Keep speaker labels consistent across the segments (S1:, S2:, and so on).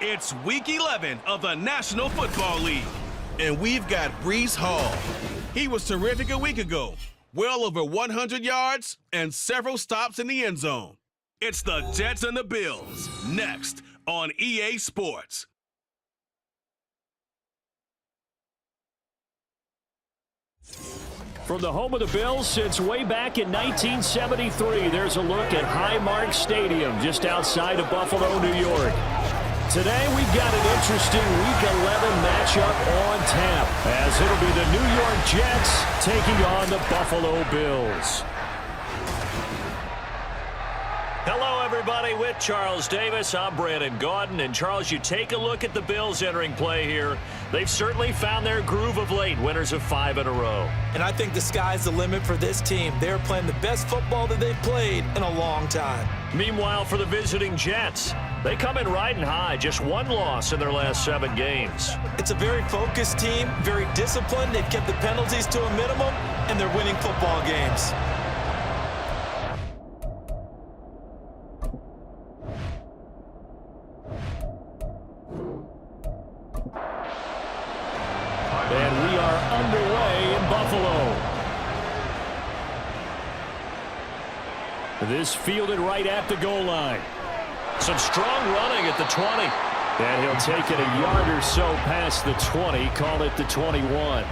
S1: It's Week 11 of the National Football League.
S2: And we've got Breece Hall. He was terrific a week ago. Well over 100 yards and several stops in the end zone.
S1: It's the Jets and the Bills, next on EA Sports.
S3: From the home of the Bills since way back in 1973, there's a look at Highmark Stadium just outside of Buffalo, New York. Today we've got an interesting Week 11 matchup on tap, as it'll be the New York Jets taking on the Buffalo Bills. Hello, everybody. With Charles Davis, I'm Brandon Gaudin. And, Charles, you take a look at the Bills entering play here. They've certainly found their groove of late, winners of 5 in a row.
S4: And I think the sky's the limit for this team. They're playing the best football that they've played in a long time.
S3: Meanwhile, for the visiting Jets, they come in riding high, just 1 loss in their last 7 games.
S4: It's a very focused team, very disciplined. They've kept the penalties to a minimum, and they're winning football games.
S3: And we are underway in Buffalo. This fielded right at the goal line. Some strong running at the 20. And he'll take it a yard or so past the 20, call it the 21.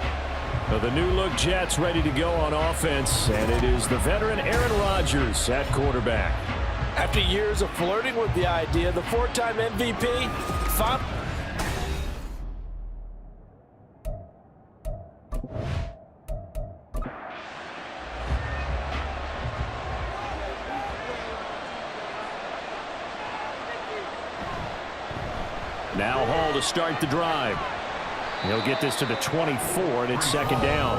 S3: The new-look Jets ready to go on offense, and it is the veteran Aaron Rodgers at quarterback.
S4: After years of flirting with the idea, the 4-time MVP finally...
S3: Now Hall to start the drive. He'll get this to the 24, and it's second down.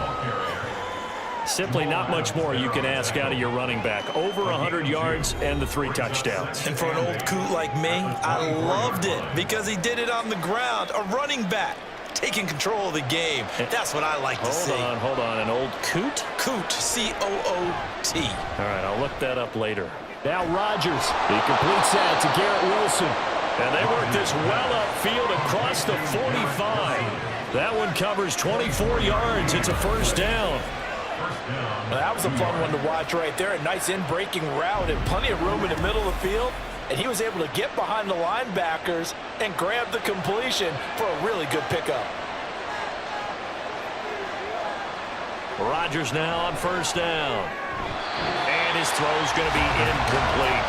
S3: Simply not much more you can ask out of your running back. Over 100 yards and the 3 touchdowns.
S4: And for an old coot like me, I loved it because he did it on the ground. A running back taking control of the game. That's what I like to see.
S3: Hold on. An old coot?
S4: Coot, C-O-O-T.
S3: All right, I'll look that up later. Now Rodgers. He completes that to Garrett Wilson. And they work this well upfield across the 45. That one covers 24 yards. It's a first down.
S4: Well, that was a fun one to watch right there. A nice in-breaking route and plenty of room in the middle of the field. And he was able to get behind the linebackers and grab the completion for a really good pickup.
S3: Rodgers now on first down. And his throw's going to be incomplete.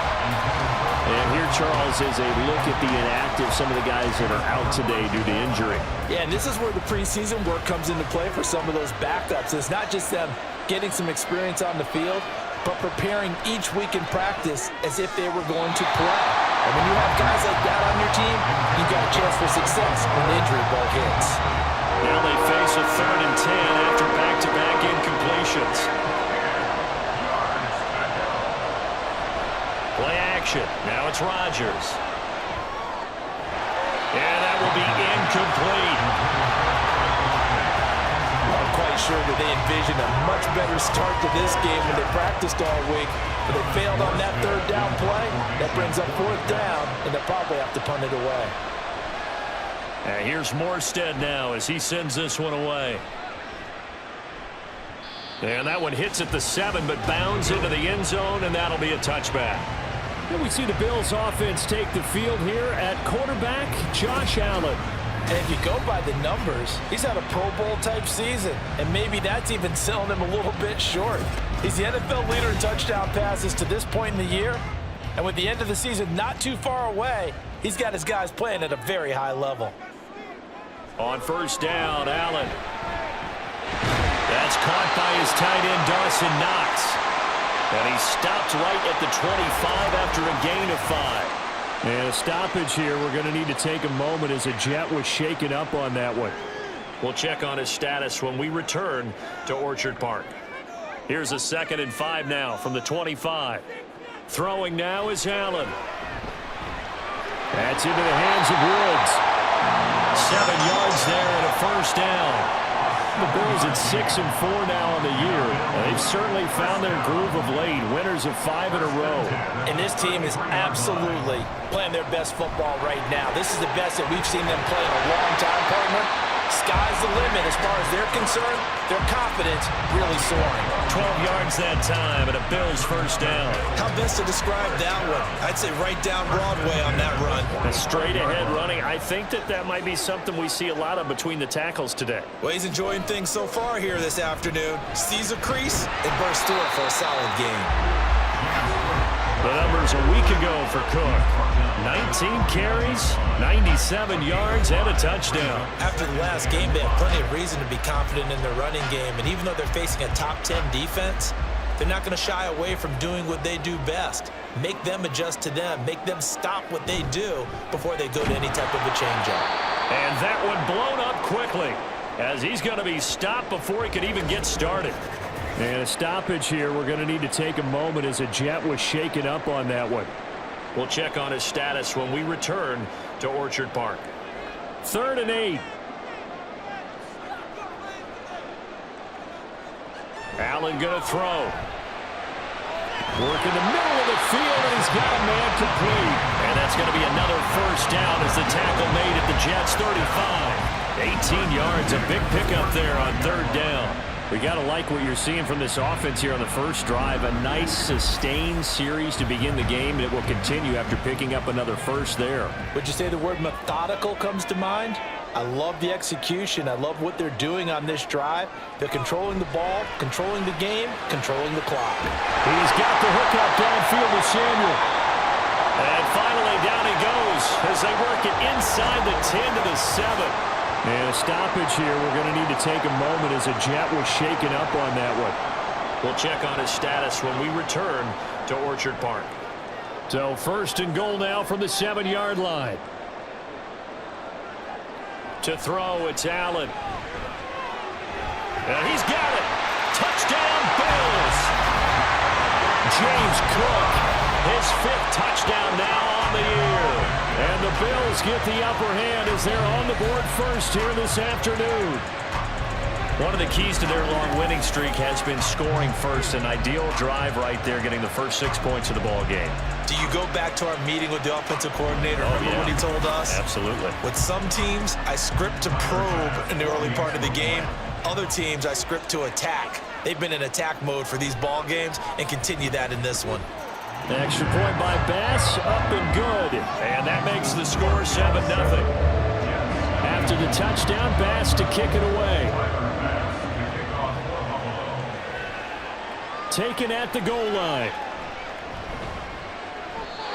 S3: And here, Charles, is a look at the inactive, some of the guys that are out today due to injury.
S4: Yeah, and this is where the preseason work comes into play for some of those backups. It's not just them getting some experience on the field, but preparing each week in practice as if they were going to play. And when you have guys like that on your team, you've got a chance for success when the injury bug hits.
S3: Now they face a 3rd and 10 after back-to-back incompletions. Play action. Now it's Rodgers. And that will be incomplete.
S4: I'm quite sure that they envisioned a much better start to this game when they practiced all week. But they failed on that 3rd down play. That brings up 4th down, and they'll probably have to punt it away.
S3: And here's Morstead now as he sends this one away. And that one hits at the 7, but bounds into the end zone, and that'll be a touchback. And we see the Bills offense take the field here at quarterback, Josh Allen.
S4: And if you go by the numbers, he's had a Pro Bowl type season, and maybe that's even selling him a little bit short. He's the NFL leader in touchdown passes to this point in the year, and with the end of the season not too far away, he's got his guys playing at a very high level.
S3: On first down, Allen. That's caught by his tight end, Dawson Knox. And he stopped right at the 25 after a gain of 5. And a stoppage here. We're going to need to take a moment as a Jet was shaken up on that one. We'll check on his status when we return to Orchard Park. Here's a 2nd and 5 now from the 25. Throwing now is Allen. That's into the hands of Woods. 7 yards there and a first down. the Bills at 6-4 now on the year. They've certainly found their groove of late, winners of 5 in a row.
S4: And this team is absolutely playing their best football right now. This is the best that we've seen them play in a long time, partner. Sky's the limit as far as they're concerned. Their confidence really soaring.
S3: 12 yards that time and a Bills first down.
S5: How best to describe that one? I'd say right down Broadway on that run.
S3: A straight ahead running. I think that might be something we see a lot of between the tackles today.
S5: Well, he's enjoying things so far here this afternoon. Sees a crease and bursts through it for a solid game.
S3: The numbers a week ago for Cook. 19 carries, 97 yards, and a touchdown.
S5: After the last game, they have plenty of reason to be confident in their running game. And even though they're facing a top 10 defense, they're not going to shy away from doing what they do best. Make them adjust to them. Make them stop what they do before they go to any type of a change-up.
S3: And that one blown up quickly as he's going to be stopped before he could even get started. And a stoppage here. We're going to need to take a moment as a Jet was shaken up on that one. We'll check on his status when we return to Orchard Park. 3rd and 8. Allen going to throw. Work in the middle of the field, and he's got a man complete. And that's going to be another first down as the tackle made at the Jets' 35. 18 yards, a big pickup there on 3rd down. We got to like what you're seeing from this offense here on the first drive. A nice, sustained series to begin the game, and it will continue after picking up another first there.
S4: Would you say the word methodical comes to mind? I love the execution. I love what they're doing on this drive. They're controlling the ball, controlling the game, controlling the clock.
S3: He's got the hook up downfield with Samuel. And finally down he goes as they work it inside the 10 to the 7. And a stoppage here. We're going to need to take a moment as a Jet was shaken up on that one. We'll check on his status when we return to Orchard Park. So 1st and goal now from the 7-yard line. To throw, it's Allen. And he's got it. Touchdown, Bills. James Cook, his 5th touchdown now on the year. And the Bills get the upper hand as they're on the board first here this afternoon. One of the keys to their long winning streak has been scoring first. An ideal drive right there, getting the first 6 points of the ball game.
S5: Do you go back to our meeting with the offensive coordinator? Remember what he told us?
S3: Absolutely.
S5: With some teams, I script to probe in the early part of the game. Other teams, I script to attack. They've been in attack mode for these ball games and continue that in this one.
S3: Extra point by Bass, up and good. And that makes the score 7-0. After the touchdown, Bass to kick it away. Taken at the goal line.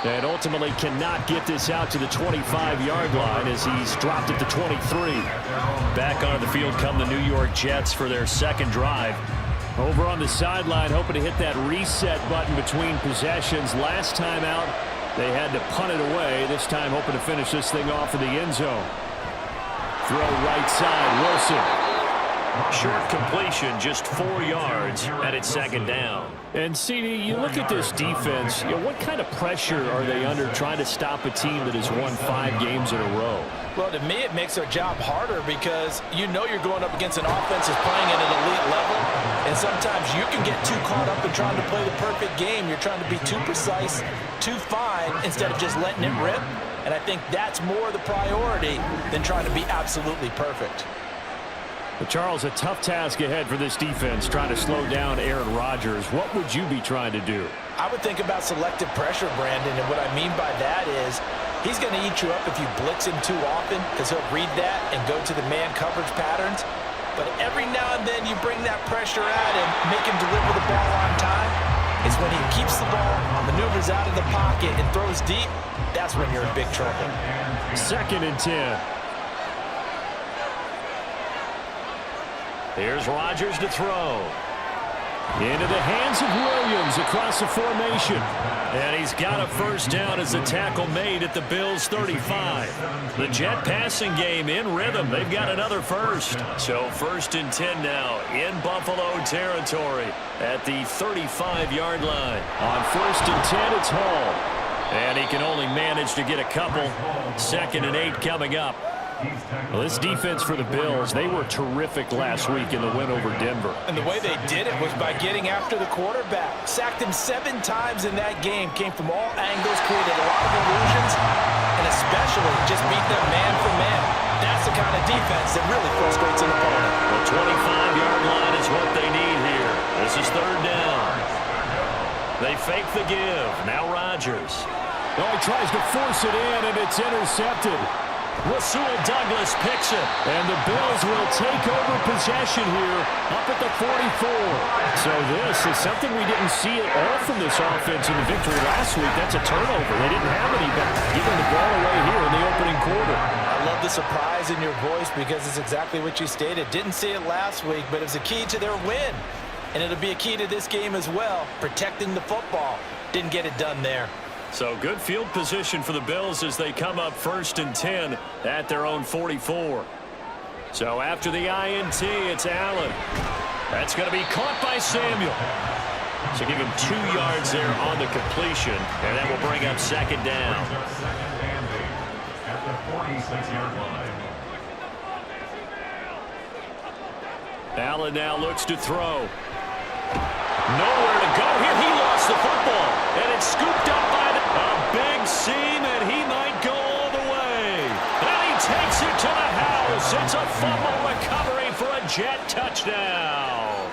S3: And ultimately cannot get this out to the 25-yard line as he's dropped at the 23. Back onto the field come the New York Jets for their second drive. Over on the sideline, hoping to hit that reset button between possessions. Last time out, they had to punt it away. This time, hoping to finish this thing off in the end zone. Throw right side, Wilson. Short completion, just 4 yards, and it's 2nd down. And, CD, you look at this defense, what kind of pressure are they under trying to stop a team that has won 5 games in a row?
S4: Well, to me, it makes their job harder because you know you're going up against an offense that's playing at an elite level, and sometimes you can get too caught up in trying to play the perfect game. You're trying to be too precise, too fine, instead of just letting it rip. And I think that's more the priority than trying to be absolutely perfect.
S3: But Charles, a tough task ahead for this defense, trying to slow down Aaron Rodgers. What would you be trying to do?
S4: I would think about selective pressure, Brandon, and what I mean by that is he's going to eat you up if you blitz him too often because he'll read that and go to the man coverage patterns. But every now and then you bring that pressure at him, make him deliver the ball on time. It's when he keeps the ball, maneuvers out of the pocket, and throws deep, that's when you're in big trouble.
S3: 2nd and 10. Here's Rodgers to throw. Into the hands of Williams across the formation. And he's got a first down as the tackle made at the Bills' 35. The Jet passing game in rhythm. They've got another first. So 1st and 10 now in Buffalo territory at the 35-yard line. On 1st and 10, it's Hall. And he can only manage to get a couple. 2nd and 8 coming up. Well, this defense for the Bills, they were terrific last week in the win over Denver.
S5: And the way they did it was by getting after the quarterback. Sacked him 7 times in that game. Came from all angles, created a lot of illusions, and especially just beat them man for man. That's the kind of defense that really frustrates an opponent.
S3: The 25-yard line is what they need here. This is 3rd down. They fake the give. Now Rodgers. Oh, he tries to force it in, and it's intercepted. Rasul Douglas picks it, and the Bills will take over possession here up at the 44. So this is something we didn't see at all from this offense in the victory last week. That's a turnover. They didn't have any back, giving the ball away here in the opening quarter.
S5: I love the surprise in your voice because it's exactly what you stated. Didn't see it last week, but it was a key to their win. And it'll be a key to this game as well, protecting the football. Didn't get it done there.
S3: So good field position for the Bills as they come up 1st and 10 at their own 44. So after the INT, it's Allen. That's going to be caught by Samuel. So give him 2 yards there on the completion, and that will bring up 2nd down. Allen now looks to throw. Nowhere to go here. He lost the football, and it's scooped up by a big seam, and he might go all the way. And he takes it to the house. It's a fumble recovery for a Jet touchdown.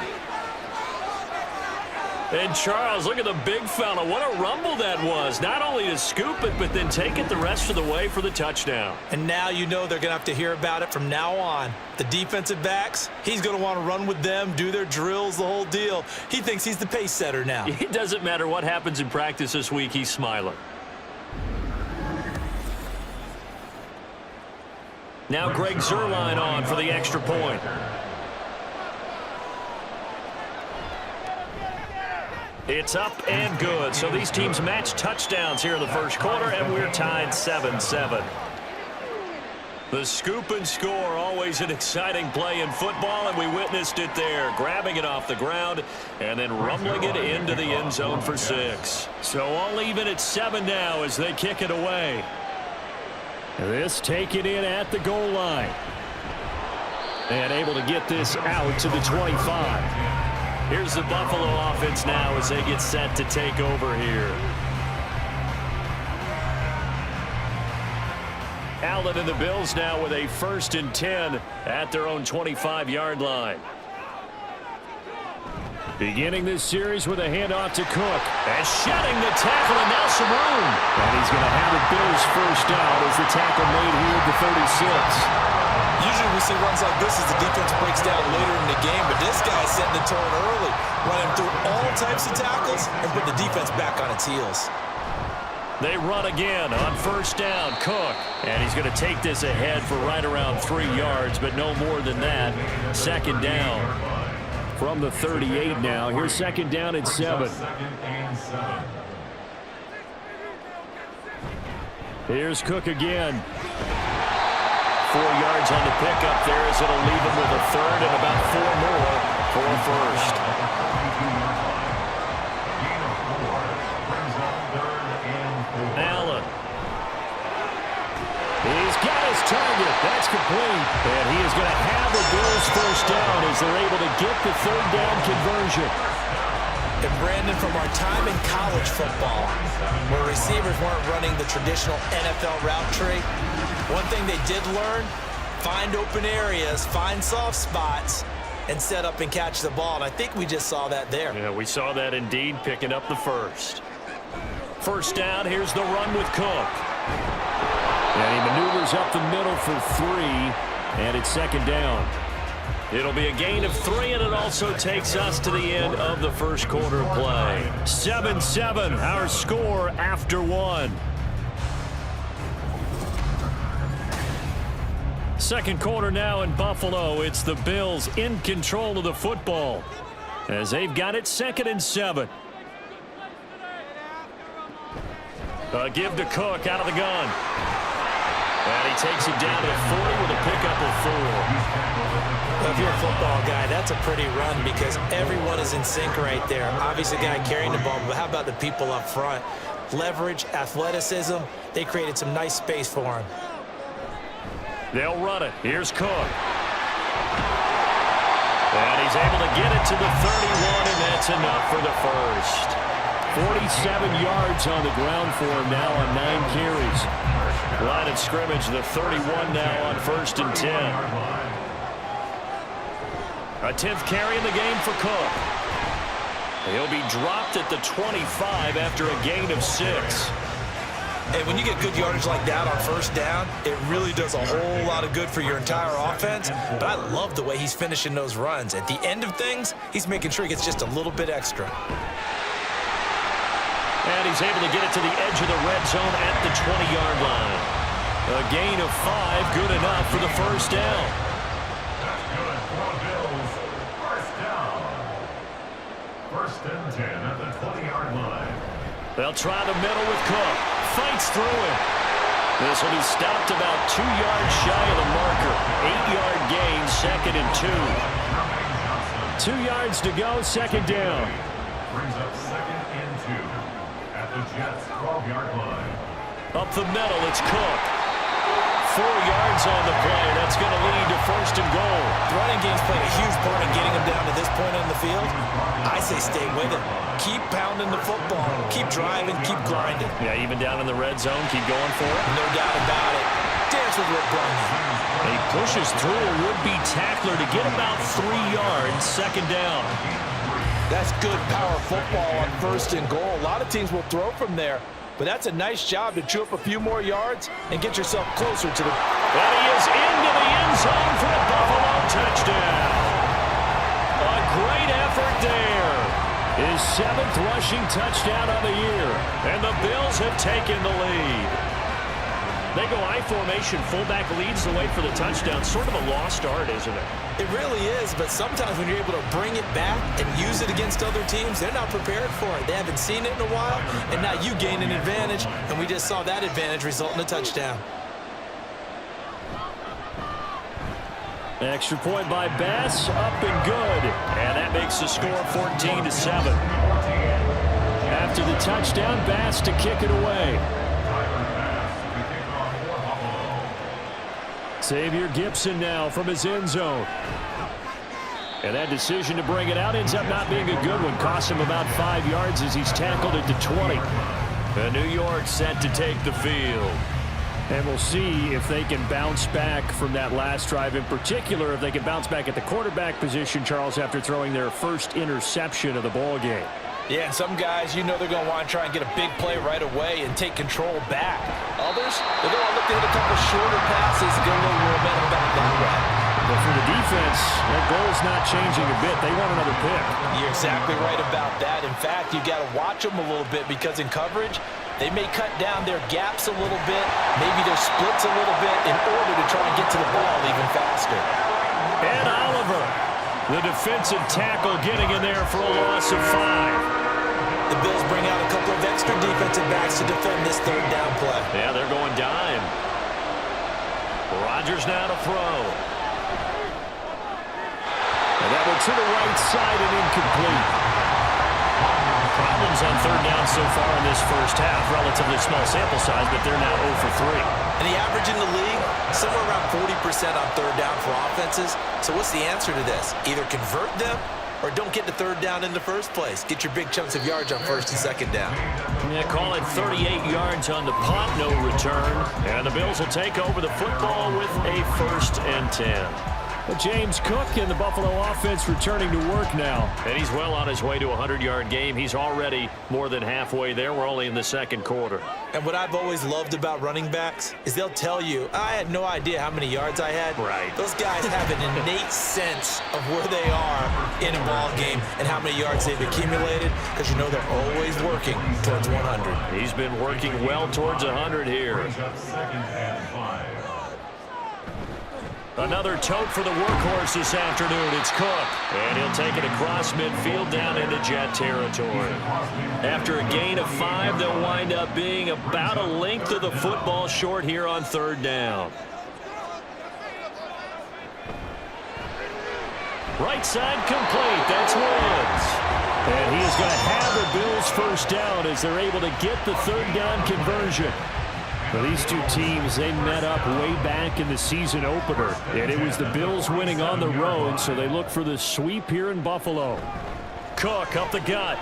S3: And Charles, look at the big fella. What a rumble that was. Not only to scoop it, but then take it the rest of the way for the touchdown.
S5: And now you know they're going to have to hear about it from now on. The defensive backs, he's going to want to run with them, do their drills, the whole deal. He thinks he's the pace setter now.
S3: It doesn't matter what happens in practice this week. He's smiling. Now Greg Zuerlein on for the extra point. It's up and good. So these teams match touchdowns here in the first quarter, and we're tied 7-7. The scoop and score, always an exciting play in football, and we witnessed it there, grabbing it off the ground and then rumbling it into the end zone for 6. So all even at 7 now as they kick it away. This taken in at the goal line. And able to get this out to the 25. Here's the Buffalo offense now as they get set to take over here. Allen and the Bills now with a 1st and 10 at their own 25-yard line. Beginning this series with a handoff to Cook. And shedding the tackle, and now some room. And he's going to have the Bills first down as the tackle made here at the 36.
S5: Usually we see runs like this as the defense breaks down later in the game, but this guy's setting the tone early, running through all types of tackles and put the defense back on its heels.
S3: They run again on 1st down, Cook. And he's going to take this ahead for right around 3 yards, but no more than that. 2nd down from the 38 now. Here's 2nd down at 7. Here's Cook again. 4 yards on the pickup there as it'll leave him with a 3rd and about 4 more for a 1st. Allen. He's got his target. That's complete. And he is going to have the Bills first down as they're able to get the 3rd down conversion.
S5: And Brandon, from our time in college football, where receivers weren't running the traditional NFL route tree, one thing they did learn, find open areas, find soft spots, and set up and catch the ball. And I think we just saw that there.
S3: Yeah, we saw that indeed, picking up the 1st. 1st down, here's the run with Cook. And he maneuvers up the middle for 3, and it's 2nd down. It'll be a gain of 3, and it also takes us to the end of the first quarter of play. 7-7, our score after 1. Second quarter now in Buffalo. It's the Bills in control of the football as they've got it 2nd and 7. A give to Cook out of the gun. And he takes it down to the 40 with a pickup of 4.
S5: Well, if you're a football guy, that's a pretty run because everyone is in sync right there. Obviously, the guy carrying the ball, but how about the people up front? Leverage, athleticism, they created some nice space for him.
S3: They'll run it. Here's Cook. And he's able to get it to the 31, and that's enough for the first. 47 yards on the ground for him now on 9 carries. Line of scrimmage, the 31 now on 1st and 10. A 10th carry in the game for Cook. He'll be dropped at the 25 after a gain of 6.
S5: And when you get good yardage like that on 1st down, it really does a whole lot of good for your entire offense. But I love the way he's finishing those runs. At the end of things, he's making sure he gets just a little bit extra.
S3: And he's able to get it to the edge of the red zone at the 20-yard line. A gain of 5, good enough for the 1st down.
S6: That's good for the Bills. 1st down. 1st and 10 at the 20-yard line.
S3: They'll try the middle with Cook. Fights through him. This will be stopped about 2 yards shy of the marker. 8-yard gain, 2nd and 2. 2 yards to go, 2nd down.
S6: Brings up 2nd and 2 at the Jets' 12-yard line.
S3: Up the middle, it's Cook. 4 yards on the play. That's going to lead to 1st and goal.
S5: The running game's played a huge part in getting him down to this point on the field. I say stay with it. Keep pounding the football. Keep driving. Keep grinding.
S3: Yeah, even down in the red zone, keep going for it.
S5: No doubt about it. Dance with Rick Brunny.
S3: He pushes through a would-be tackler to get about 3 yards, 2nd down.
S4: That's good power football on 1st and goal. A lot of teams will throw from there, but that's a nice job to chew up a few more yards and get yourself closer to the...
S3: And he is into the end zone for a Buffalo touchdown. A great effort there. His 7th rushing touchdown of the year. And the Bills have taken the lead. They go I formation, fullback leads the way for the touchdown. Sort of a lost art, isn't it?
S5: It really is, but sometimes when you're able to bring it back and use it against other teams, they're not prepared for it. They haven't seen it in a while, and now you gain an advantage, and we just saw that advantage result in a touchdown.
S3: Extra point by Bass, up and good. And that makes the score 14-7. After the touchdown, Bass to kick it away. Xavier Gipson now from his end zone. And that decision to bring it out ends up not being a good one. Costs him about 5 yards as he's tackled at the 20. New York set to take the field. And we'll see if they can bounce back from that last drive. In particular, if they can bounce back at the quarterback position, Charles, after throwing their first interception of the ball game.
S4: Yeah, some guys, you know they're going to want to try and get a big play right away and take control back. Others, they're going to look to hit a couple shorter passes and get a little momentum back that way.
S3: But for the defense, that goal's not changing a bit. They want another pick.
S4: You're exactly right about that. In fact, you got to watch them a little bit because in coverage, they may cut down their gaps a little bit, maybe their splits a little bit in order to try and get to the ball even faster.
S3: Ed Oliver, the defensive tackle, getting in there for a loss of 5.
S5: The Bills bring out a couple of extra defensive backs to defend this 3rd down play.
S3: Yeah, they're going dime. Rodgers now to throw. And that one to the right side and incomplete. Problems on 3rd down so far in this first half. Relatively small sample size, but they're now 0 for 3.
S5: And the average in the league, somewhere around 40% on 3rd down for offenses. So what's the answer to this? Either convert them or don't get to 3rd down in the first place. Get your big chunks of yards on 1st and 2nd down.
S3: Yeah, call it 38 yards on the punt, no return. And the Bills will take over the football with a 1st and 10. But James Cook and the Buffalo offense returning to work now. And he's well on his way to a 100-yard game. He's already more than halfway there. We're only in the 2nd quarter.
S5: And what I've always loved about running backs is they'll tell you, I had no idea how many yards I had.
S3: Right.
S5: Those guys have an innate sense of where they are in a ball game and how many yards they've accumulated because you know they're always working towards 100.
S3: He's been working well towards 100 here.
S6: Brings up 2nd and 5.
S3: Another tote for the workhorse this afternoon. It's Cook. And he'll take it across midfield down into Jet territory. After a gain of 5, they'll wind up being about a length of the football short here on 3rd down. Right side complete. That's Woods. And he is going to have the Bills' 1st down as they're able to get the 3rd down conversion. Well, these two teams, they met up way back in the season opener, and it was the Bills winning on the road, so they look for the sweep here in Buffalo. Cook up the gut.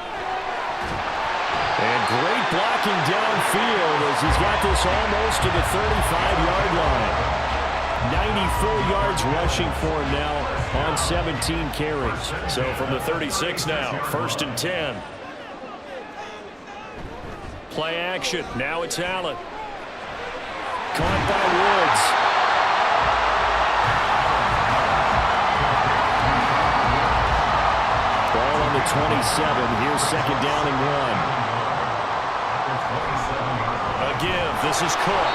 S3: And great blocking downfield as he's got this almost to the 35-yard line. 94 yards rushing for him now on 17 carries. So from the 36 now, 1st and 10. Play action. Now it's Allen. Caught by Woods. Ball on the 27. Here's 2nd down and 1. A give. This is Cook.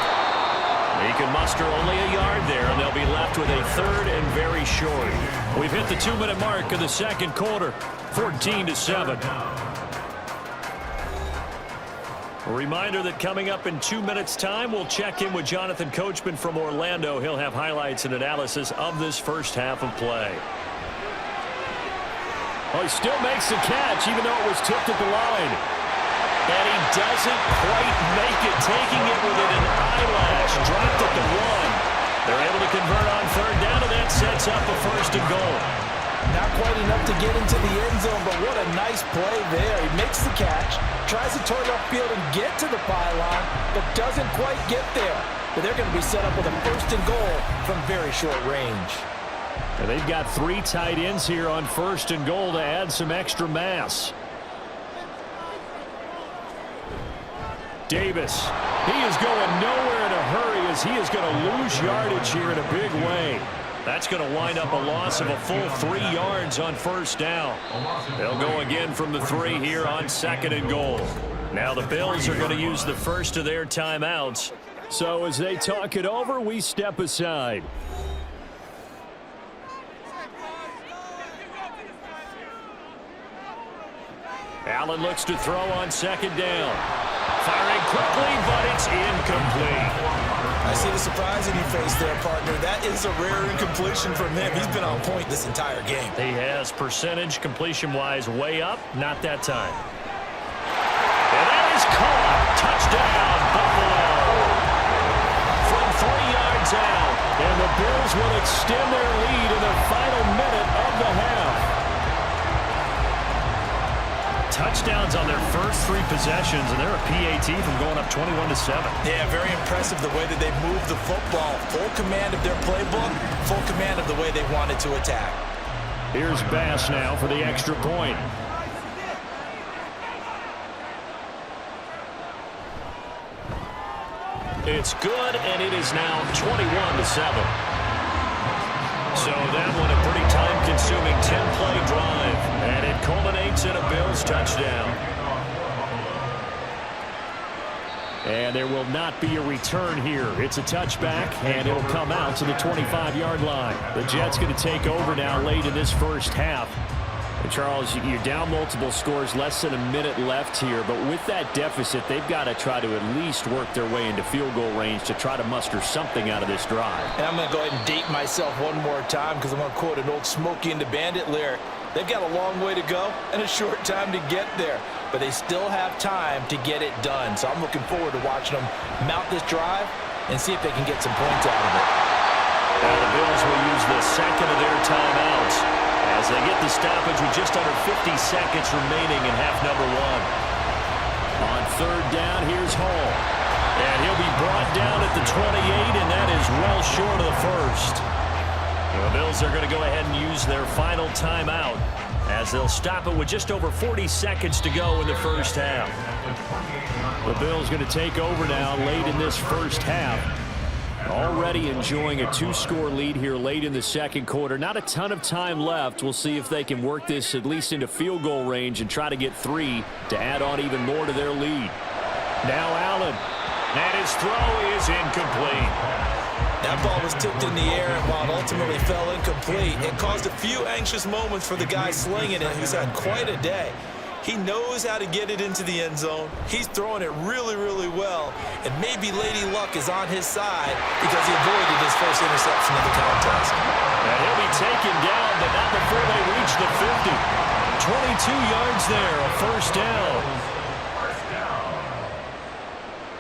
S3: He can muster only a yard there, and they'll be left with a 3rd and very short. We've hit the 2-minute mark of the 2nd quarter. 14-7. A reminder that coming up in 2 minutes' time, we'll check in with Jonathan Coachman from Orlando. He'll have highlights and analysis of this first half of play. Oh, he still makes the catch, even though it was tipped at the line. And he doesn't quite make it, taking it within an eyelash. Dropped at the 1. They're able to convert on 3rd down, and that sets up a 1st and goal.
S4: Not quite enough to get into the end zone, but what a nice play there. He makes the catch, tries to turn upfield and get to the pylon, but doesn't quite get there. But they're going to be set up with a 1st and goal from very short range.
S3: And they've got 3 tight ends here on 1st and goal to add some extra mass. Davis, he is going nowhere in a hurry as he is going to lose yardage here in a big way. That's going to wind up a loss of a full 3 yards on 1st down. They'll go again from the 3 here on 2nd and goal. Now the Bills are going to use the first of their timeouts. So as they talk it over, we step aside. Allen looks to throw on 2nd down. Firing quickly, but it's incomplete.
S5: I see the surprise in your face there, partner. That is a rare incompletion from him. He's been on point this entire game.
S3: He has percentage completion-wise way up. Not that time. And that is caught. Touchdown, Buffalo. From 3 yards out. And the Bills will extend their lead in the final minute of the half. Touchdowns on their first 3 possessions, and they're a PAT from going up 21-7.
S5: Yeah, very impressive the way that they moved the football. Full command of their playbook, full command of the way they wanted to attack.
S3: Here's Bass now for the extra point. It's good, and it is now 21-7. So that one a pretty time-consuming 10-play drive, and it culminates in a Bills touchdown. And there will not be a return here. It's a touchback, and it'll come out to the 25-yard line. The Jets going to take over now late in this first half. And Charles, you're down multiple scores, less than a minute left here. But with that deficit, they've got to try to at least work their way into field goal range to try to muster something out of this drive.
S4: And I'm going to go ahead and date myself one more time because I'm going to quote an old Smokey and the Bandit lyric. They've got a long way to go and a short time to get there. But they still have time to get it done. So I'm looking forward to watching them mount this drive and see if they can get some points out of it.
S3: Now the Bills will use the second of their timeouts as they get the stoppage with just under 50 seconds remaining in half number 1. On 3rd down, here's Hall. And he'll be brought down at the 28, and that is well short of the 1st. The Bills are going to go ahead and use their final timeout as they'll stop it with just over 40 seconds to go in the first half. The Bills going to take over now late in this first half. Already enjoying a 2-score lead here late in the 2nd quarter. Not a ton of time left. We'll see if they can work this at least into field goal range and try to get 3 to add on even more to their lead. Now Allen. And his throw is incomplete.
S5: That ball was tipped in the air, and while it ultimately fell incomplete, it caused a few anxious moments for the guy slinging it, who's had quite a day. He knows how to get it into the end zone. He's throwing it really, really well. And maybe Lady Luck is on his side because he avoided his first interception of the contest.
S3: And he'll be taken down, but not before they reach the 50. 22 yards there, a first down.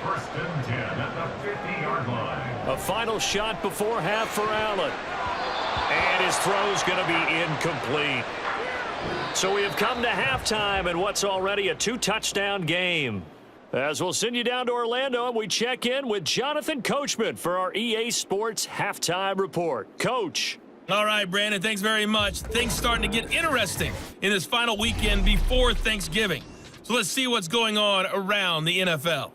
S6: First and 10 at the 50-yard line.
S3: A final shot before half for Allen. And his throw's going to be incomplete. So we have come to halftime in what's already a 2-touchdown game. As we'll send you down to Orlando, and we check in with Jonathan Coachman for our EA Sports Halftime Report. Coach.
S7: All right, Brandon, thanks very much. Things starting to get interesting in this final weekend before Thanksgiving. So let's see what's going on around the NFL.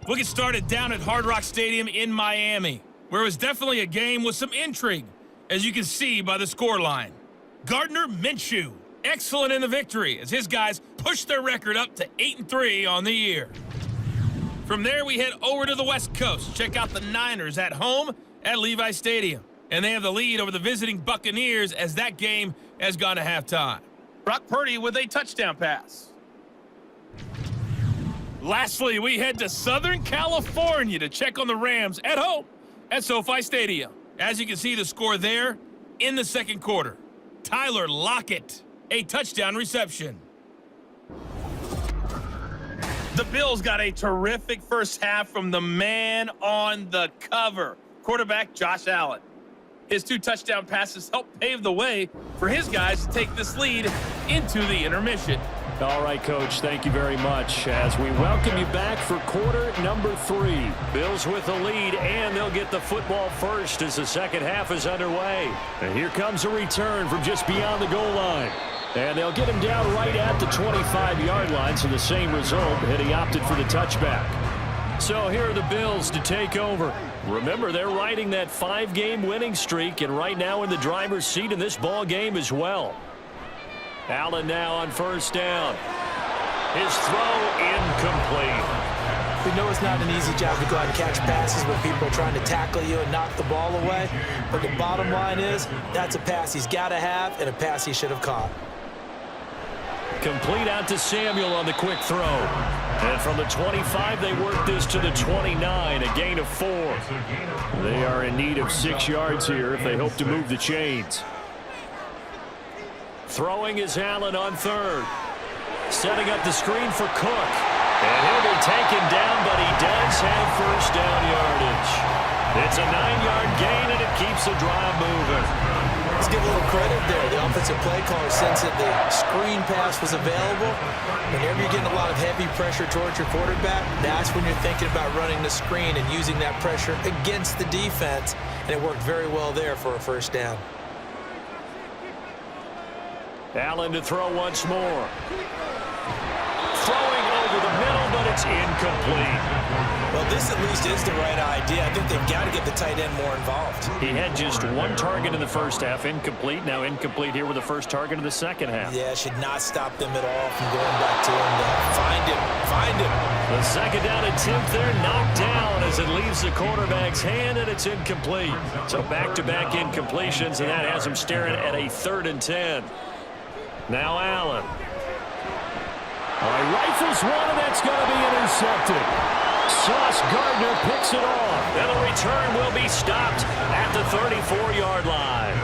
S7: We'll get started down at Hard Rock Stadium in Miami, where it was definitely a game with some intrigue, as you can see by the scoreline. Gardner Minshew, excellent in the victory, as his guys pushed their record up to 8-3 on the year. From there, we head over to the West Coast. Check out the Niners at home at Levi Stadium. And they have the lead over the visiting Buccaneers as that game has gone to halftime. Brock Purdy with a touchdown pass. Lastly, we head to Southern California to check on the Rams at home at SoFi Stadium. As you can see the score there in the second quarter. Tyler Lockett, a touchdown reception. The Bills got a terrific first half from the man on the cover, quarterback Josh Allen. His 2 touchdown passes helped pave the way for his guys to take this lead into the intermission.
S3: All right, Coach, thank you very much as we welcome you back for quarter number 3. Bills with the lead, and they'll get the football first as the second half is underway. And here comes a return from just beyond the goal line. And they'll get him down right at the 25-yard line, so the same result, and he opted for the touchback. So here are the Bills to take over. Remember, they're riding that 5-game winning streak, and right now in the driver's seat in this ball game as well. Allen now on first down. His throw incomplete.
S5: We know it's not an easy job to go out and catch passes when people are trying to tackle you and knock the ball away. But the bottom line is, that's a pass he's got to have and a pass he should have caught.
S3: Complete out to Samuel on the quick throw. And from the 25, they work this to the 29, a gain of 4. They are in need of 6 yards here if they hope to move the chains. Throwing is Allen on third. Setting up the screen for Cook. And he'll be taken down, but he does have first down yardage. It's a 9-yard gain, and it keeps the drive moving.
S5: Let's give a little credit there. The offensive play caller sensed that the screen pass was available. Whenever you're getting a lot of heavy pressure towards your quarterback, that's when you're thinking about running the screen and using that pressure against the defense. And it worked very well there for a first down.
S3: Allen to throw once more. Throwing over the middle, but it's incomplete.
S5: Well, this at least is the right idea. I think they've got to get the tight end more involved.
S3: He had just 1 target in the first half, incomplete. Now incomplete here with the first target in the second half.
S5: Yeah, should not stop them at all from going back to him. Find him.
S3: The second down attempt there knocked down as it leaves the quarterback's hand, and it's incomplete. So back-to-back incompletions, and that has him staring at a 3rd and 10. Now Allen. Rifles one, and that's going to be intercepted. Sauce Gardner picks it off, and the return will be stopped at the 34-yard line.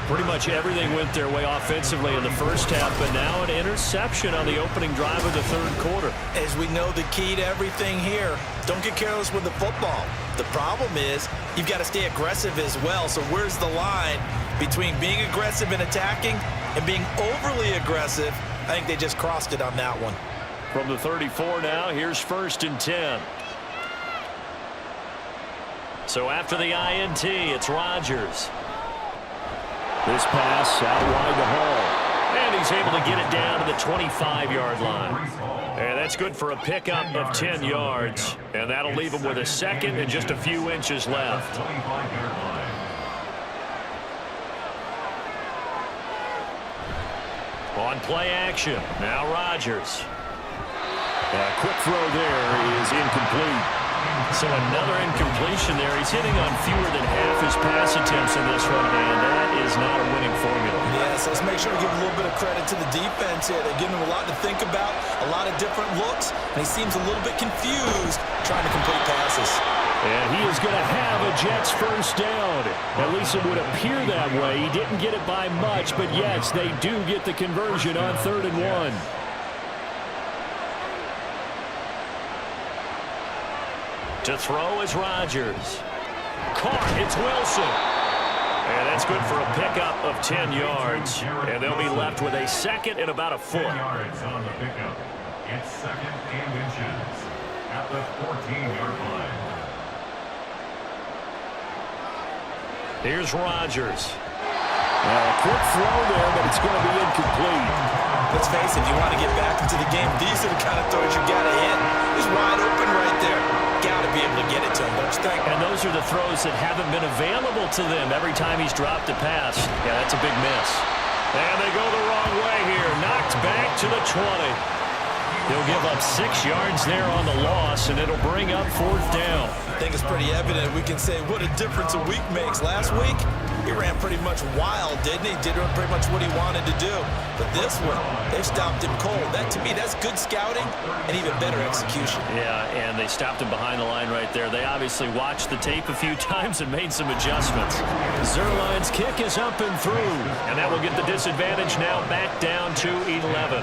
S3: Pretty much everything went their way offensively in the first half, but now an interception on the opening drive of the third quarter.
S5: As we know, the key to everything here, don't get careless with the football. The problem is you've got to stay aggressive as well. So where's the line between being aggressive and attacking and being overly aggressive? I think they just crossed it on that one.
S3: From the 34 now, here's 1st and 10. So after the INT, it's Rodgers. This pass out wide to Hall. And he's able to get it down to the 25-yard line. And that's good for a pickup of 10 yards. And that'll leave him with a second and just a few inches left. On play action, now Rodgers. A quick throw there is incomplete. So another incompletion there. He's hitting on fewer than half his pass attempts in this one, and that is not a winning formula.
S5: Yes, let's make sure to give a little bit of credit to the defense here. They're giving him a lot to think about, a lot of different looks, and he seems a little bit confused trying to complete passes.
S3: And he is going to have a Jets first down. At least it would appear that way. He didn't get it by much, but yes, they do get the conversion on 3rd and 1. To throw is Rodgers. Caught. It's Wilson. And that's good for a pickup of 10 yards. And they'll be left with a second and about a foot.
S6: 10 yards on the pickup. It's second and inches at the 14-yard line.
S3: Here's Rodgers. A quick throw there, but it's going to be incomplete.
S5: Let's face it, if you want to get back into the game, these are the kind of throws you got to hit. He's wide open right there. Got to be able to get it to him, don't you think?
S3: And those are the throws that haven't been available to them every time he's dropped a pass. Yeah, that's a big miss. And they go the wrong way here. Knocked back to the 20. He'll give up 6 yards there on the loss, and it'll bring up 4th down.
S5: I think it's pretty evident. We can say what a difference a week makes. Last week, he ran pretty much wild, didn't he? Did pretty much what he wanted to do. But this one, they stopped him cold. That, to me, that's good scouting and even better execution.
S3: Yeah, and they stopped him behind the line right there. They obviously watched the tape a few times and made some adjustments. Zuerlein's kick is up and through, and that will get the disadvantage now back down to 11.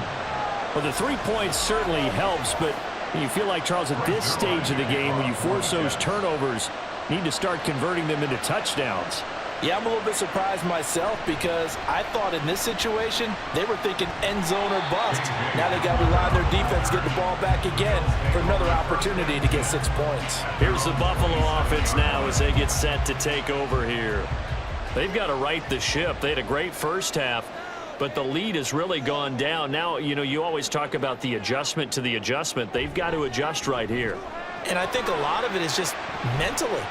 S3: Well, the 3 points certainly helps, but you feel like, Charles, at this stage of the game, when you force those turnovers, you need to start converting them into touchdowns.
S4: Yeah, I'm a little bit surprised myself because I thought in this situation, they were thinking end zone or bust. Now they got to rely on their defense, get the ball back again for another opportunity to get 6 points.
S3: Here's the Buffalo offense now as they get set to take over here. They've got to right the ship. They had a great first half, but the lead has really gone down. Now, you know, you always talk about the adjustment to the adjustment. They've got to adjust right here.
S5: And I think a lot of it is just mentally.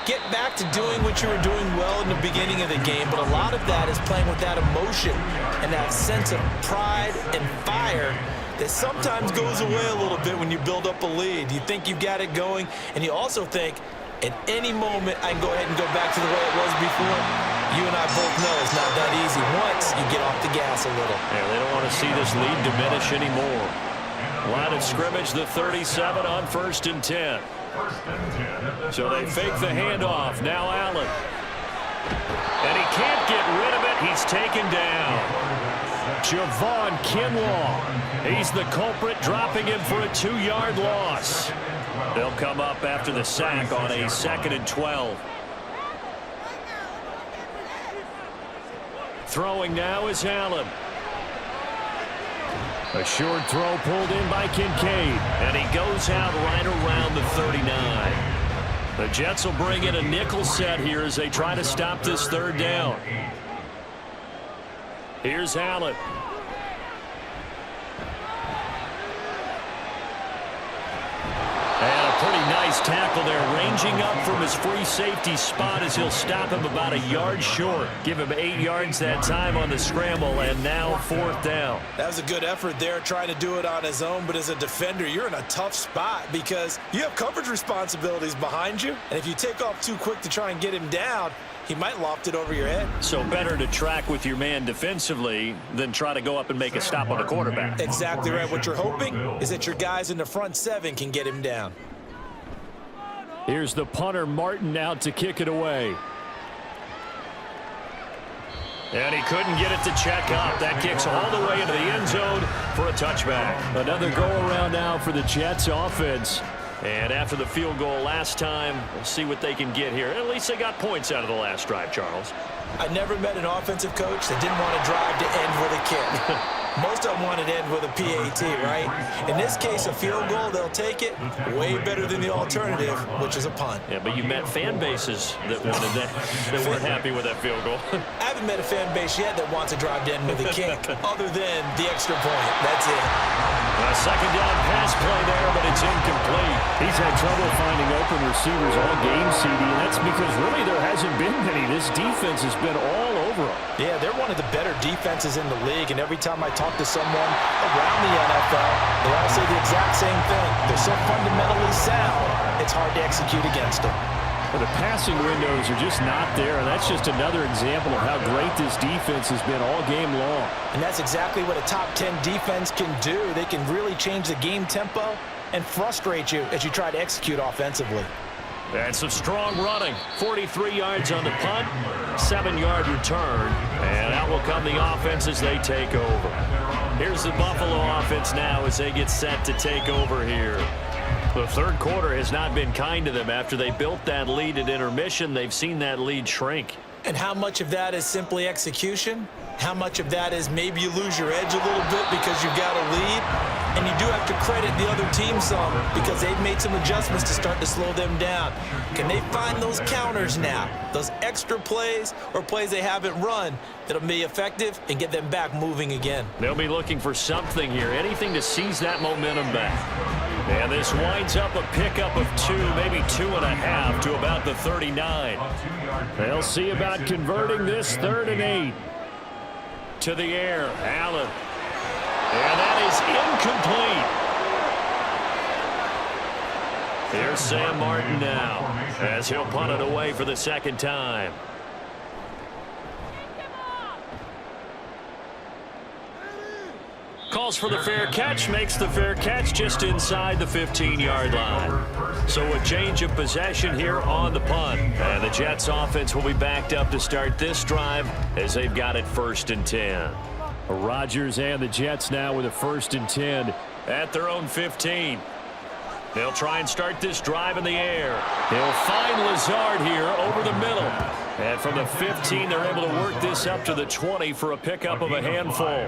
S5: Get back to doing what you were doing well in the beginning of the game, but a lot of that is playing with that emotion and that sense of pride and fire that sometimes goes away a little bit when you build up a lead. You think you've got it going, and you also think, at any moment, I can go ahead and go back to the way it was before. You and I both know it's not that easy once you get off the gas a little.
S3: Yeah, they don't want to see this lead diminish anymore. Line of scrimmage, the 37 on 1st and 10. So they fake the handoff. Now Allen. And he can't get rid of it. He's taken down. Javon Kinlaw. He's the culprit, dropping him for a 2-yard loss. They'll come up after the sack on a 2nd and 12. Throwing now is Allen. A short throw pulled in by Kincaid, and he goes out right around the 39. The Jets will bring in a nickel set here as they try to stop this 3rd down. Here's Allen. And a pretty nice tackle there, ranging up from his free safety spot as he'll stop him about a yard short. Give him 8 yards that time on the scramble, and now 4th down.
S5: That was a good effort there, trying to do it on his own, but as a defender, you're in a tough spot because you have coverage responsibilities behind you, and if you take off too quick to try and get him down, he might loft it over your head.
S3: So better to track with your man defensively than try to go up and make a stop on the quarterback.
S5: Exactly right. What you're hoping is that your guys in the front 7 can get him down.
S3: Here's the punter, Martin, out to kick it away. And he couldn't get it to check up. That kicks all the way into the end zone for a touchback. Another go-around now for the Jets offense. And after the field goal last time, we'll see what they can get here. At least they got points out of the last drive, Charles.
S5: I never met an offensive coach that didn't want to drive to end with a kick. Most of them wanted to end with a PAT, right? In this case, a field goal, they'll take it. Way better than the alternative, which is a punt.
S3: Yeah, but you met fan bases that wanted that, that weren't happy with that field goal.
S5: I haven't met a fan base yet that wants to drive to end with a kick, other than the extra point. That's it.
S3: A 2nd down pass play there, but it's incomplete.
S8: He's had trouble finding open receivers all game, CD, and that's because really there hasn't been many. This defense has been all over them.
S4: Yeah, they're one of the better defenses in the league, and every time I talk to someone around the NFL, they all say the exact same thing. They're so fundamentally sound, it's hard to execute against them.
S8: Well, the passing windows are just not there, and that's just another example of how great this defense has been all game long.
S4: And that's exactly what a top 10 defense can do. They can really change the game tempo and frustrate you as you try to execute offensively.
S3: And some strong running. 43 yards on the punt, 7-yard return, and out will come the offense as they take over. Here's the Buffalo offense now as they get set to take over here. The third quarter has not been kind to them. After they built that lead at intermission, they've seen that lead shrink.
S5: And how much of that is simply execution? How much of that is maybe you lose your edge a little bit because you've got a lead? And you do have to credit the other team some because they've made some adjustments to start to slow them down. Can they find those counters now, those extra plays or plays they haven't run that'll be effective and get them back moving again?
S3: They'll be looking for something here, anything to seize that momentum back. And this winds up a pickup of 2, maybe 2.5 to about the 39.
S8: They'll see about converting this 3rd and 8.
S3: To the air, Allen. And that is incomplete. Here's Sam Martin now as he'll punt it away for the second time. Calls for the fair catch, makes the fair catch just inside the 15-yard line. So a change of possession here on the punt. And the Jets offense will be backed up to start this drive as they've got it 1st and 10.
S8: Rodgers and the Jets now with a 1st and 10.
S3: At their own 15. They'll try and start this drive in the air. They'll find Lazard here over the middle. And from the 15, they're able to work this up to the 20 for a pickup of a handful.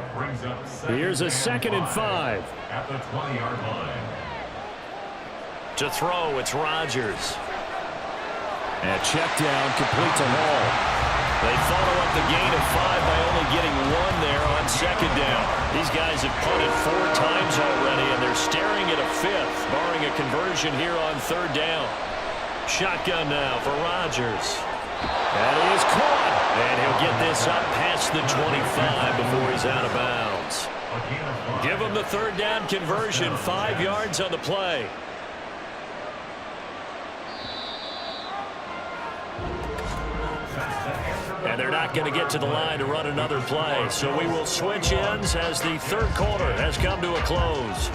S8: Here's a 2nd and 5.
S6: At the 20-yard line.
S3: To throw, it's Rodgers.
S8: And check down, complete to Hall.
S3: They follow up the gain of 5 by only getting 1 there on 2nd down. These guys have punted 4 times already, and they're staring at a 5th, barring a conversion here on 3rd down. Shotgun now for Rodgers. That is caught. And he'll get this up past the 25 before he's out of bounds. Give him the 3rd down conversion, 5 yards on the play. And they're not going to get to the line to run another play. So we will switch ends as the 3rd quarter has come to a close.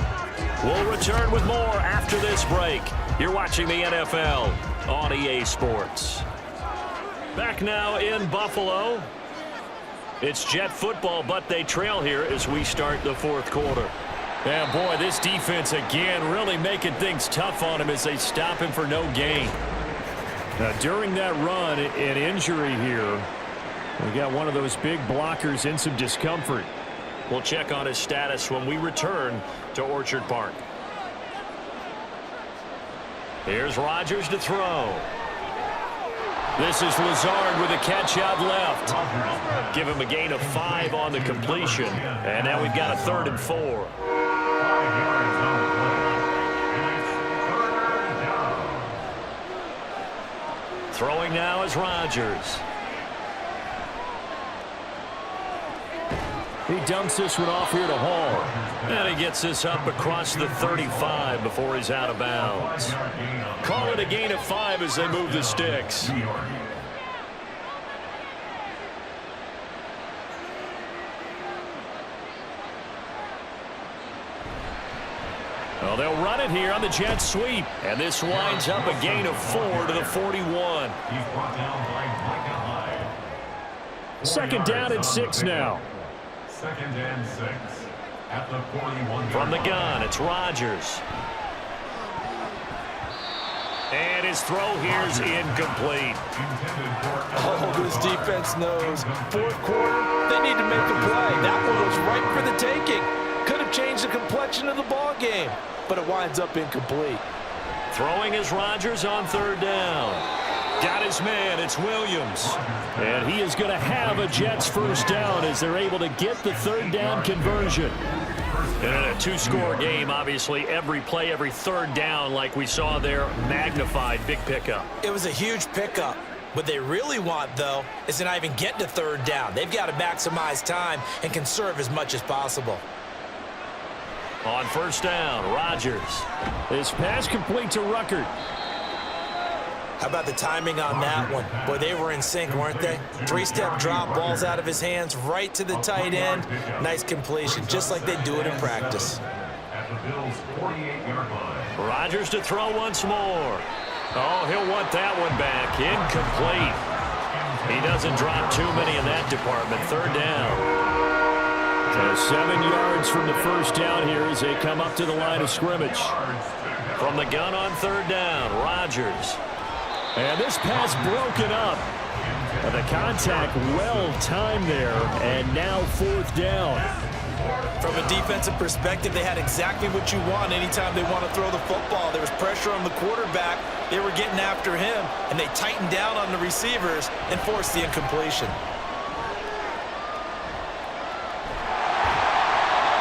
S3: We'll return with more after this break. You're watching the NFL on EA Sports. Back now in Buffalo. It's Jet football, but they trail here as we start the 4th quarter.
S8: And boy, this defense again really making things tough on him as they stop him for no gain. Now, during that run, an injury here. We got one of those big blockers in some discomfort.
S3: We'll check on his status when we return to Orchard Park. Here's Rodgers to throw. This is Lazard with a catch out left. Give him a gain of 5 on the completion. And now we've got a 3rd and 4.
S6: 5 yards on the play. And it's 3rd down.
S3: Throwing now is Rodgers.
S8: He dumps this one off here to Hall.
S3: And he gets this up across the 35 before he's out of bounds. Call it a gain of 5 as they move the sticks. Well, they'll run it here on the jet sweep. And this winds up a gain of 4 to the 41.
S6: He's brought down by Micah Hyde.
S8: 2nd down and 6 now.
S6: 2nd and 6 at the 41.
S3: From the gun, it's Rodgers. And his throw here's incomplete.
S5: Oh, this defense knows. 4th quarter, they need to make a play. That one was right for the taking. Could have changed the complexion of the ball game, but it winds up incomplete.
S3: Throwing is Rodgers on 3rd down. Got his man, it's Williams.
S8: And he is going to have a Jets 1st down as they're able to get the 3rd down conversion.
S3: And in a 2-score game, obviously, every play, every 3rd down, like we saw there, magnified, big pickup.
S5: It was a huge pickup. What they really want, though, is to not even get to 3rd down. They've got to maximize time and conserve as much as possible.
S3: On 1st down, Rodgers.
S8: This pass complete to Ruckert.
S5: How about the timing on that one? Boy, they were in sync, weren't they? 3-step drop, balls out of his hands, right to the tight end. Nice completion, just like they do it in practice.
S6: At the Bills' 48-yard line.
S3: Rodgers to throw once more. Oh, he'll want that one back. Incomplete. He doesn't drop too many in that department. 3rd down.
S8: So 7 yards from the 1st down here as they come up to the line of scrimmage. From the gun on third down, Rodgers.
S3: And this pass broken up. And the contact well-timed there, and now fourth down.
S5: From a defensive perspective, they had exactly what you want anytime they want to throw the football. There was pressure on the quarterback. They were getting after him, and they tightened down on the receivers and forced the incompletion.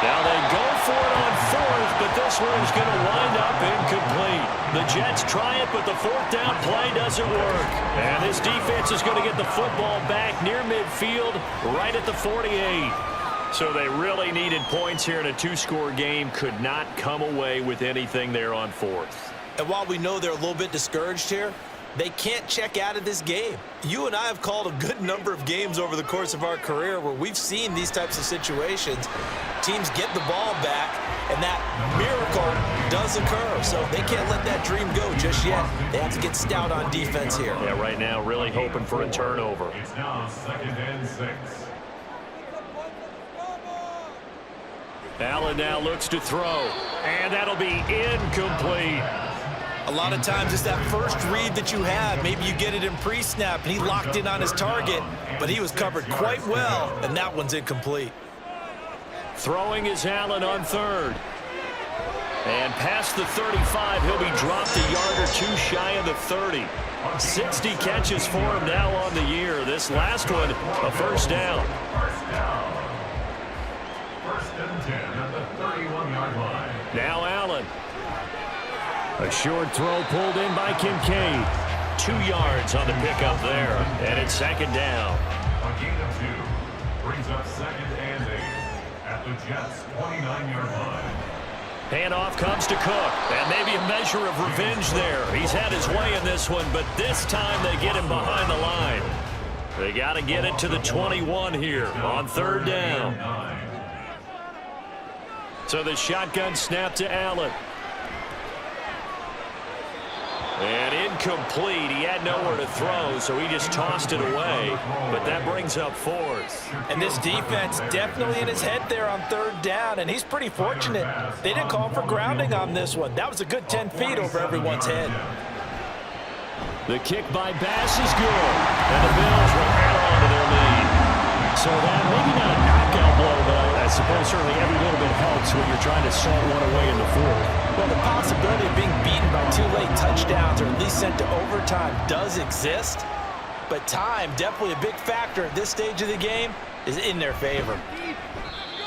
S8: Now they go for it on fourth, but this one's going to wind up incomplete. The Jets try it, but the fourth down play doesn't work. And this defense is going to get the football back near midfield, right at the 48. So they really needed points here in a two-score game. Could not come away with anything there on fourth.
S5: And while we know they're a little bit discouraged here, they can't check out of this game. You and I have called a good number of games over the course of our career where we've seen these types of situations. Teams get the ball back, and that miracle does occur. So they can't let that dream go just yet. They have to get stout on defense here.
S8: Yeah, right now really hoping for a turnover.
S6: It's now 2nd and 6.
S8: Allen now looks to throw, and that'll be incomplete.
S5: A lot of times it's that first read that you have. Maybe you get it in pre-snap, and he locked in on his target, but he was covered quite well, and that one's incomplete.
S8: Throwing is Allen on third. And past the 35, he'll be dropped a yard or two shy of the 30. 60 catches for him now on the year. This last one, a first down.
S6: First down. 1st and 10 at the 31-yard line.
S8: Now Allen. A short throw pulled in by Kincaid. 2 yards on the pickup there. And it's second down.
S6: A gain of 2 brings up 2nd and 8 at the Jets' 29-yard line.
S8: Handoff comes to Cook. And maybe a measure of revenge there. He's had his way in this one, but this time they get him behind the line. They got to get it to the 21 here on third down. So the shotgun snap to Allen. And incomplete. He had nowhere to throw, so he just tossed it away. But that brings up fourth.
S5: And this defense definitely in his head there on third down, and he's pretty fortunate. They didn't call for grounding on this one. That was a good 10 feet over everyone's head.
S8: The kick by Bass is good. And the Bills will add on to their lead. So that maybe not a knockout blow, but I suppose certainly every little bit helps when you're trying to salt one away in the fourth.
S5: Well, the possibility of being beaten by 2 late touchdowns or at least sent to overtime does exist. But time, definitely a big factor at this stage of the game, is in their favor.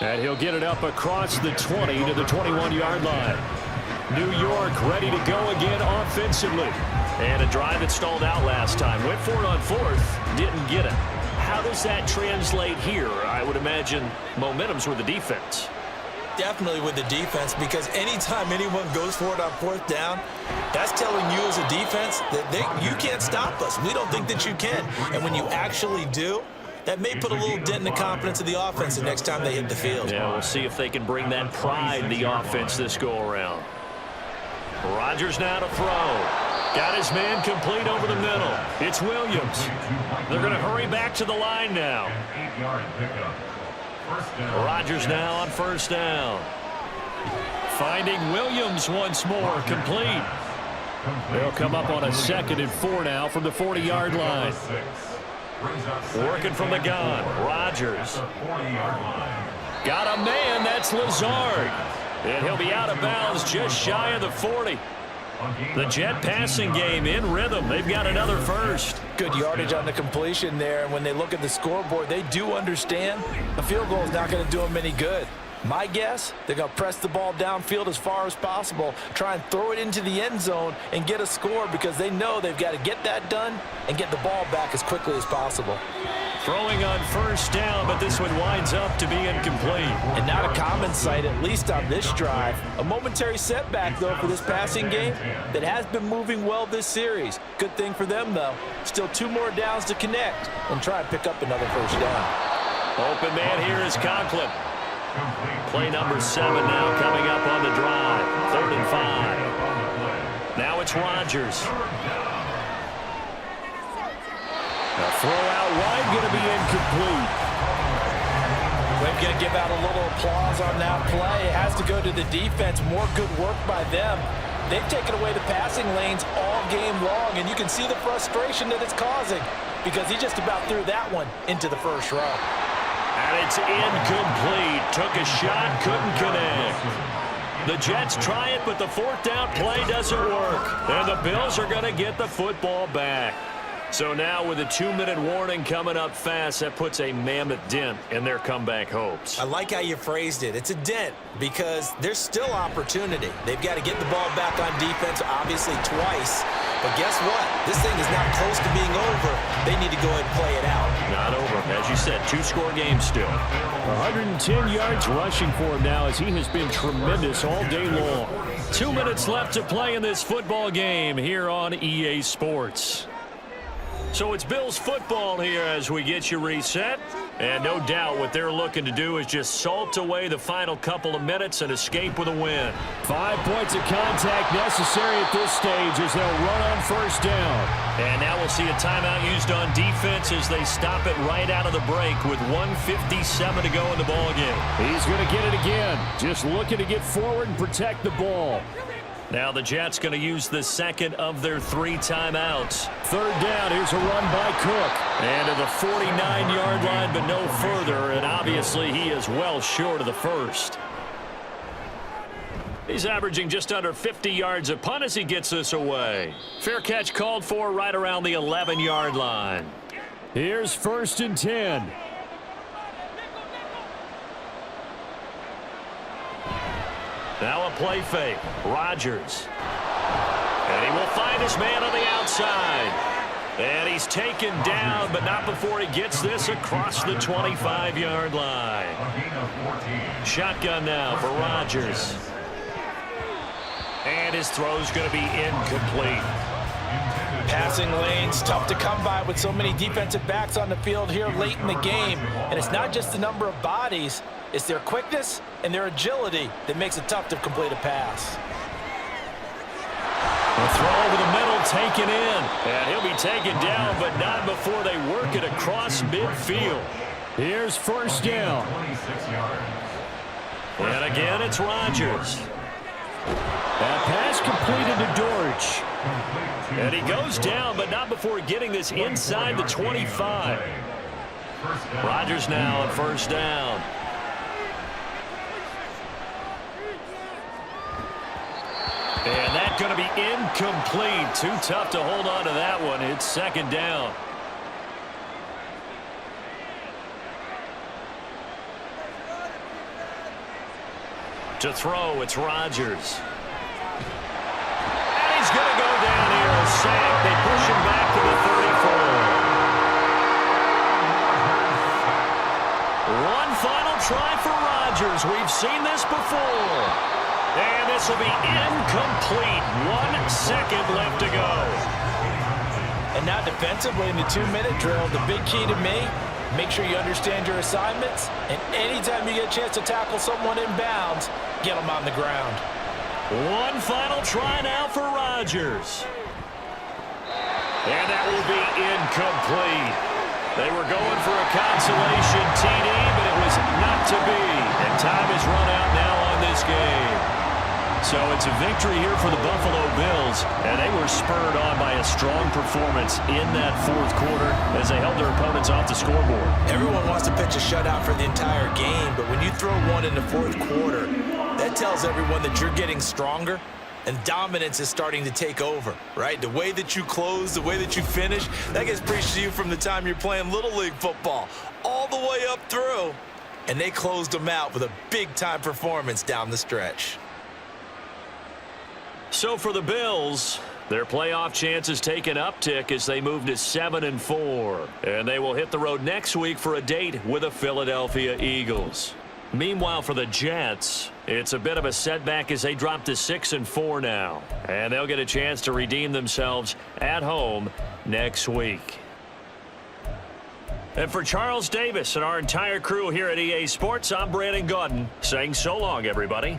S3: And he'll get it up across the 20 to the 21-yard line.
S8: New York ready to go again offensively. And a drive that stalled out last time. Went for it on fourth, didn't get it. How does that translate here? I would imagine momentum's with the defense.
S5: Definitely with the defense, because anytime anyone goes for it on fourth down, that's telling you as a defense that you can't stop us. We don't think that you can. And when you actually do, that may put a little dent in the confidence of the offense the next time they hit the field.
S8: Yeah, we'll see if they can bring that pride in the offense this go-around. Rodgers now to throw. Got his man complete over the middle. It's Williams. They're going to hurry back to the line now.
S6: An 8-yard pickup. First down.
S8: Rodgers now on first down. Finding Williams once more, complete.
S3: They'll come up on a 2nd and 4 now from the 40-yard line.
S8: Working from the gun, Rodgers. Got a man, that's Lazard. And he'll be out of bounds just shy of the 40. The Jet passing game in rhythm. They've got another first.
S5: Good yardage on the completion there, and when they look at the scoreboard, they do understand a field goal is not going to do them any good. My guess, they're going to press the ball downfield as far as possible, try and throw it into the end zone and get a score, because they know they've got to get that done and get the ball back as quickly as possible.
S8: Throwing on first down, but this one winds up to be incomplete.
S5: And not a common sight, at least on this drive. A momentary setback, though, for this passing game that has been moving well this series. Good thing for them, though. Still 2 more downs to connect and try and pick up another first down.
S8: Open man here is Conklin. Play number 7 now coming up on the drive. 3rd and 5. Now it's Rodgers.
S3: A throw out wide, going to be incomplete.
S5: We're going to give out a little applause on that play. It has to go to the defense. More good work by them.
S4: they've taken away the passing lanes all game long, and you can see the frustration that it's causing because he just about threw that one into the first row.
S8: And it's incomplete. Took a shot, couldn't connect. The Jets try it, but the fourth down play doesn't work. And the Bills are going to get the football back. So now with a 2-minute warning coming up fast, that puts a mammoth dent in their comeback hopes.
S5: I like how you phrased it. It's a dent because there's still opportunity. They've got to get the ball back on defense, obviously twice. But guess what? This thing is not close to being over. They need to go ahead and play it out.
S8: Not over. As you said, 2-score game still. 110 yards rushing for him now as he has been tremendous all day long. 2 minutes left to play in this football game here on EA Sports. So it's Bills football here as we get you reset. And no doubt what they're looking to do is just salt away the final couple of minutes and escape with a win. 5 points of contact necessary at this stage as they'll run on first down. And now we'll see a timeout used on defense as they stop it right out of the break with 1:57 to go in the ball game. He's going to get it again. Just looking to get forward and protect the ball. Now the Jets going to use the second of their 3 timeouts. Third down, here's a run by Cook. And to the 49-yard line, but no further. And obviously he is well short of the first. He's averaging just under 50 yards a punt as he gets this away. Fair catch called for right around the 11-yard line. Here's 1st and 10. Now a play fake. Rodgers. And he will find his man on the outside. And he's taken down, but not before he gets this across the 25-yard line. Shotgun now for Rodgers. And his throw's going to be incomplete.
S4: Passing lanes, tough to come by with so many defensive backs on the field here late in the game. And it's not just the number of bodies, it's their quickness and their agility that makes it tough to complete a pass.
S8: A throw over the middle taken in. And he'll be taken down, but not before they work it across midfield. Here's 1st down. And again, it's Rodgers. That pass completed to Dortch. And he goes down, but not before getting this inside the 25. Rodgers now on 1st down. And that's going to be incomplete. Too tough to hold on to that one. It's 2nd down. To throw, it's Rodgers. And he's going to go down here. A sack. They push him back to the 34. One final try for Rodgers. We've seen this before. And this will be incomplete. 1 second left to go.
S4: And now defensively in the 2-minute drill, the big key to me, make sure you understand your assignments, and anytime you get a chance to tackle someone in bounds, get them on the ground.
S8: One final try now for Rodgers. And that will be incomplete. They were going for a consolation TD, but it was not to be. And time has run out now on this game. So it's a victory here for the Buffalo Bills, and they were spurred on by a strong performance in that 4th quarter as they held their opponents off the scoreboard.
S5: Everyone wants to pitch a shutout for the entire game, but when you throw one in the 4th quarter, that tells everyone that you're getting stronger and dominance is starting to take over, right? The way that you close, the way that you finish, that gets preached to you from the time you're playing Little League football all the way up through, and they closed them out with a big-time performance down the stretch.
S8: So for the Bills, their playoff chances take an uptick as they move to 7-4. And they will hit the road next week for a date with the Philadelphia Eagles. Meanwhile, for the Jets, it's a bit of a setback as they drop to 6-4 now. And they'll get a chance to redeem themselves at home next week. And for Charles Davis and our entire crew here at EA Sports, I'm Brandon Gaudin saying so long, everybody.